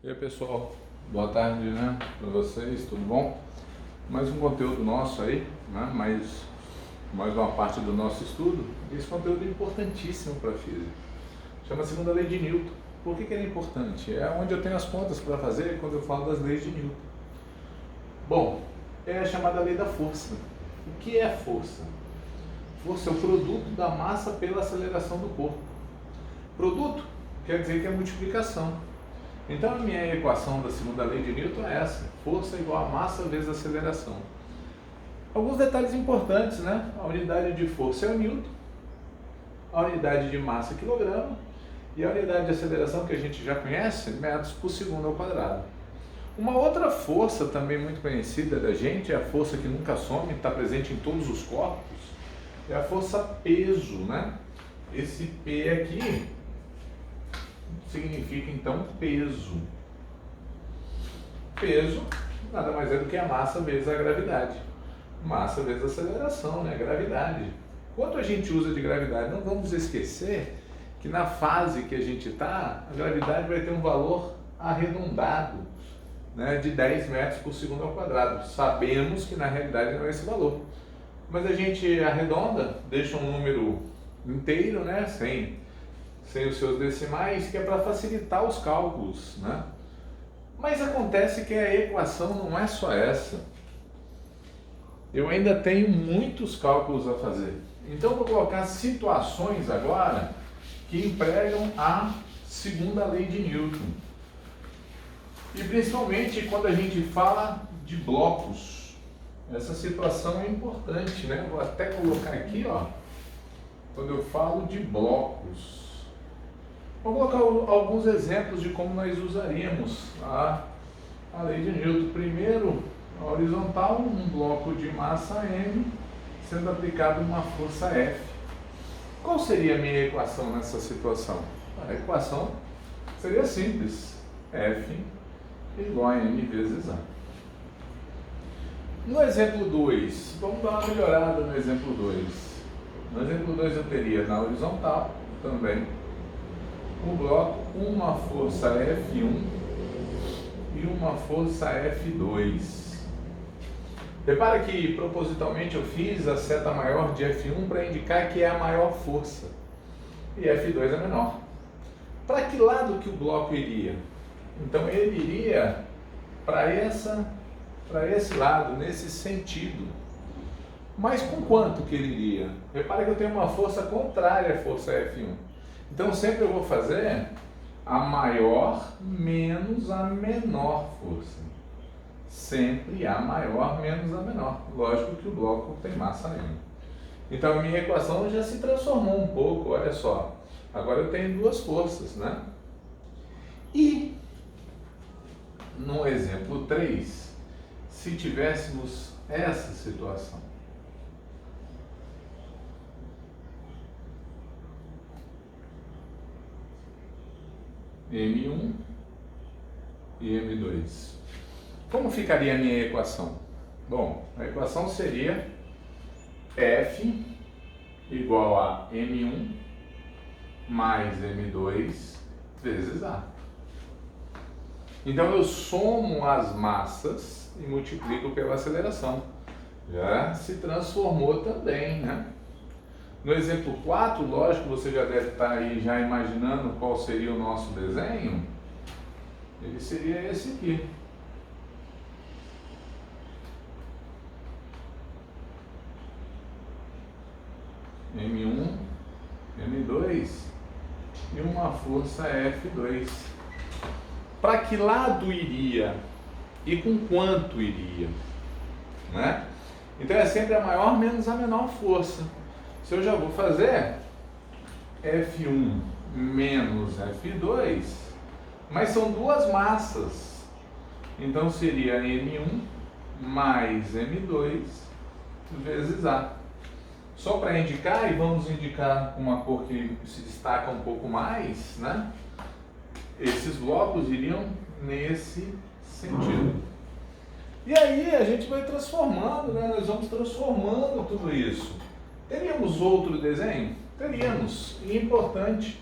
E aí pessoal, boa tarde, né, para vocês, tudo bom? Mais um conteúdo nosso aí, né, mais uma parte do nosso estudo. Esse conteúdo é importantíssimo para a física, chama a segunda lei de Newton. Por que ele é importante? É onde eu tenho as contas para fazer quando eu falo das leis de Newton. Bom, é a chamada lei da força. O que é a força? Força é o produto da massa pela aceleração do corpo. Produto quer dizer que é multiplicação. Então a minha equação da segunda lei de Newton é essa: força igual a massa vezes aceleração. Alguns detalhes importantes, né? A unidade de força é o Newton, a unidade de massa é quilograma e a unidade de aceleração que a gente já conhece, metros por segundo ao quadrado. Uma outra força também muito conhecida da gente, é a força que nunca some, está presente em todos os corpos, é a força peso, né? Esse P aqui significa então peso. Peso nada mais é do que a massa vezes a gravidade. Massa vezes a aceleração, né? Gravidade. Quanto a gente usa de gravidade? Não vamos esquecer que na fase que a gente está, a gravidade vai ter um valor arredondado, né, de 10 metros por segundo ao quadrado. Sabemos que na realidade não é esse valor, mas a gente arredonda, deixa um número inteiro, né, sem os seus decimais, que é para facilitar os cálculos, né? Mas acontece que a equação não é só essa. Eu ainda tenho muitos cálculos a fazer. Então vou colocar situações agora que empregam a segunda lei de Newton. E principalmente quando a gente fala de blocos. Essa situação é importante, né? Vou até colocar aqui, ó, quando eu falo de blocos. Vou colocar alguns exemplos de como nós usaríamos a lei de Newton. Primeiro, a horizontal, um bloco de massa M sendo aplicado uma força F. Qual seria a minha equação nessa situação? A equação seria simples: F igual a M vezes A. No exemplo 2, vamos dar uma melhorada no exemplo 2. No exemplo 2 eu teria na horizontal também um bloco com uma força F1 e uma força F2. Repara que propositalmente eu fiz a seta maior de F1 para indicar que é a maior força e F2 é menor. Para que lado que o bloco iria? Então ele iria para esse lado, nesse sentido. Mas com quanto que ele iria? Repara que eu tenho uma força contrária à força F1. Então sempre eu vou fazer a maior menos a menor força. Sempre a maior menos a menor. Lógico que o bloco tem massa M. Então a minha equação já se transformou um pouco, olha só. Agora eu tenho duas forças, né? E no exemplo 3, se tivéssemos essa situação. M1 e M2. Como ficaria a minha equação? Bom, a equação seria F igual a M1 mais M2 vezes A. Então eu somo as massas e multiplico pela aceleração. Já se transformou também, né? No exemplo 4, lógico, você já deve estar aí já imaginando qual seria o nosso desenho. Ele seria esse aqui. M1, M2 e uma força F2. Para que lado iria e com quanto iria, né? Então é sempre a maior menos a menor força. Se eu já vou fazer F1 menos F2, mas são duas massas, então seria M1 mais M2 vezes A. Só para indicar, e vamos indicar uma cor que se destaca um pouco mais, né? Esses blocos iriam nesse sentido. E aí a gente vai transformando, né? Nós vamos transformando tudo isso. Teríamos outro desenho? Teríamos. E importante,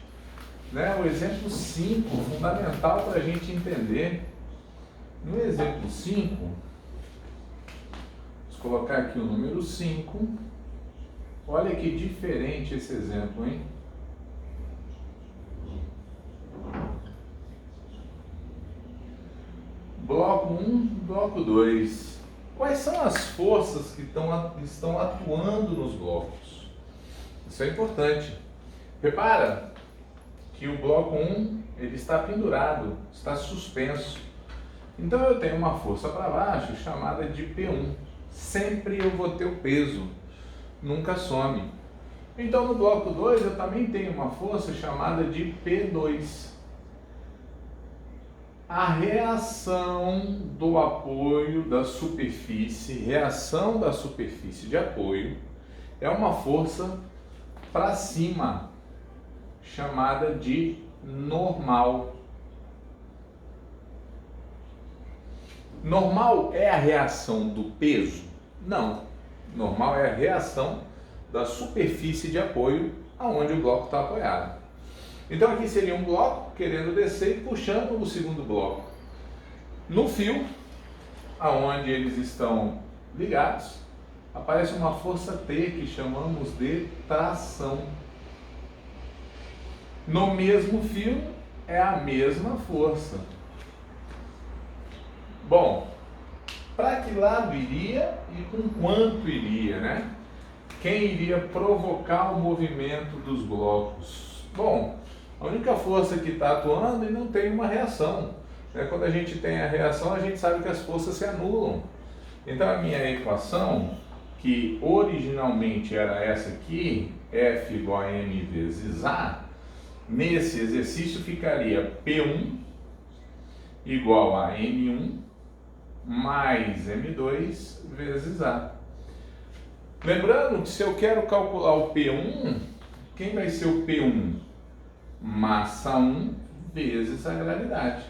né? O exemplo 5, fundamental para a gente entender. No exemplo 5, vamos colocar aqui o número 5. Olha que diferente esse exemplo, hein? Bloco 1, bloco 2. Quais são as forças que estão atuando nos blocos? Isso é importante. Repara que o bloco 1 ele está pendurado, está suspenso. Então eu tenho uma força para baixo chamada de P1. Sempre eu vou ter o peso, nunca some. Então no bloco 2 eu também tenho uma força chamada de P2. A reação do apoio da superfície, reação da superfície de apoio, é uma força para cima, chamada de normal. Normal é a reação do peso? Não. Normal é a reação da superfície de apoio aonde o bloco está apoiado. Então aqui seria um bloco querendo descer e puxando o segundo bloco. No fio, aonde eles estão ligados, aparece uma força T que chamamos de tração. No mesmo fio é a mesma força. Bom, para que lado iria e com quanto iria, né? Quem iria provocar o movimento dos blocos? Bom, a única força que está atuando e não tem uma reação. Né? Quando a gente tem a reação, a gente sabe que as forças se anulam. Então a minha equação, que originalmente era essa aqui, F igual a M vezes A, nesse exercício ficaria P1 igual a M1 mais M2 vezes A. Lembrando que se eu quero calcular o P1, quem vai ser o P1? Massa 1 vezes a gravidade.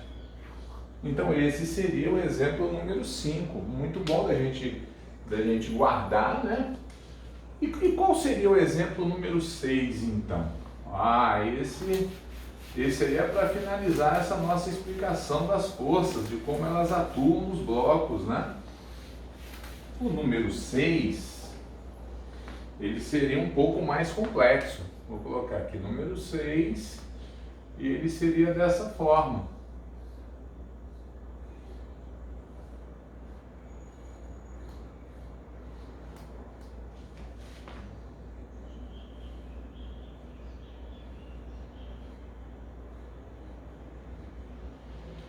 Então esse seria o exemplo número 5. Muito bom da gente guardar, né? E qual seria o exemplo número 6 então? Esse aí é para finalizar essa nossa explicação das forças, de como elas atuam nos blocos, né? O número 6, ele seria um pouco mais complexo. Vou colocar aqui número 6 e ele seria dessa forma.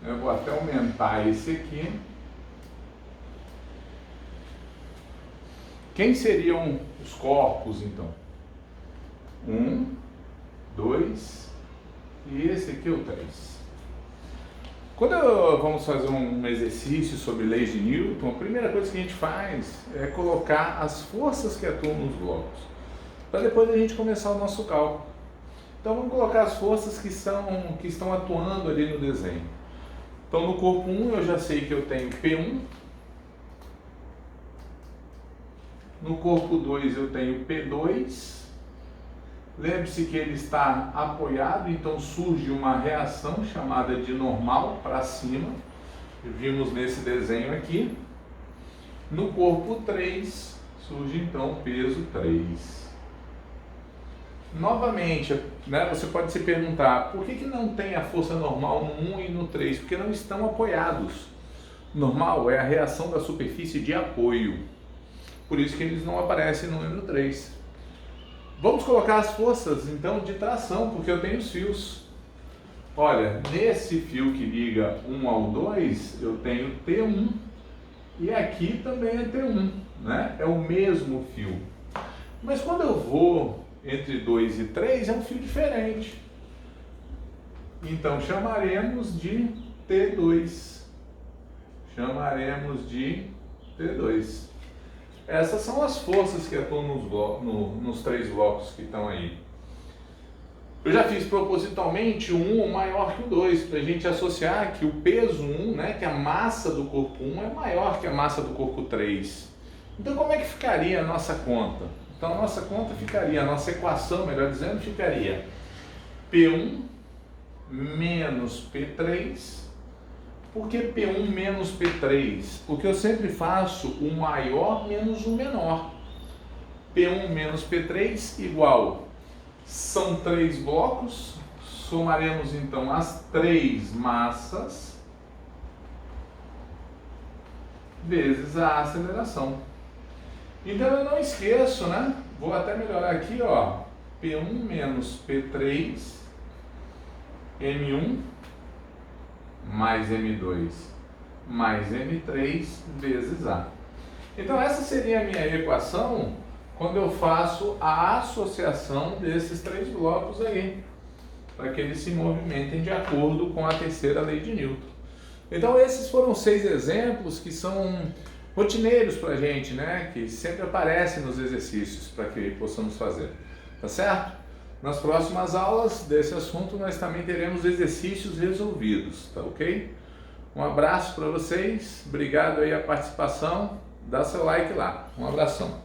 Eu vou até aumentar esse aqui. Quem seriam os corpos, então? 1, 2 e esse aqui é o 3. Quando vamos fazer um exercício sobre leis de Newton, a primeira coisa que a gente faz é colocar as forças que atuam nos blocos, para depois a gente começar o nosso cálculo. Então vamos colocar as forças que estão atuando ali no desenho. Então no corpo 1 eu já sei que eu tenho P1, no corpo 2 eu tenho P2, lembre-se que ele está apoiado, então surge uma reação chamada de normal para cima, vimos nesse desenho aqui. No corpo 3 surge então o peso 3. Novamente, né, você pode se perguntar, por que não tem a força normal no 1 e no 3? Porque não estão apoiados. Normal é a reação da superfície de apoio. Por isso que eles não aparecem no número 3. Vamos colocar as forças, então, de tração, porque eu tenho os fios. Olha, nesse fio que liga 1 ao 2, eu tenho T1. E aqui também é T1, né? É o mesmo fio. Mas quando eu vou entre 2 e 3, é um fio diferente. Então, chamaremos de T2. Chamaremos de T2. Essas são as forças que atuam nos 3 blocos que estão aí. Eu já fiz propositalmente o 1 maior que o 2, para a gente associar que o peso 1, né, que a massa do corpo 1 é maior que a massa do corpo 3. Então, como é que ficaria a nossa conta? Então, a nossa conta ficaria, a nossa equação, melhor dizendo, ficaria P1 menos P3. Por que P1 menos P3? Porque eu sempre faço o maior menos o menor. P1 menos P3 igual, são 3 blocos, somaremos então as 3 massas vezes a aceleração. Então eu não esqueço, né? Vou até melhorar aqui, ó. P1 menos P3, M1 mais M2 mais M3 vezes A. Então essa seria a minha equação quando eu faço a associação desses 3 blocos aí, para que eles se movimentem de acordo com a terceira lei de Newton. Então esses foram 6 exemplos que são rotineiros para a gente, né? Que sempre aparecem nos exercícios para que possamos fazer, tá certo? Nas próximas aulas desse assunto nós também teremos exercícios resolvidos, tá ok? Um abraço para vocês, obrigado aí a participação, dá seu like lá, um abração.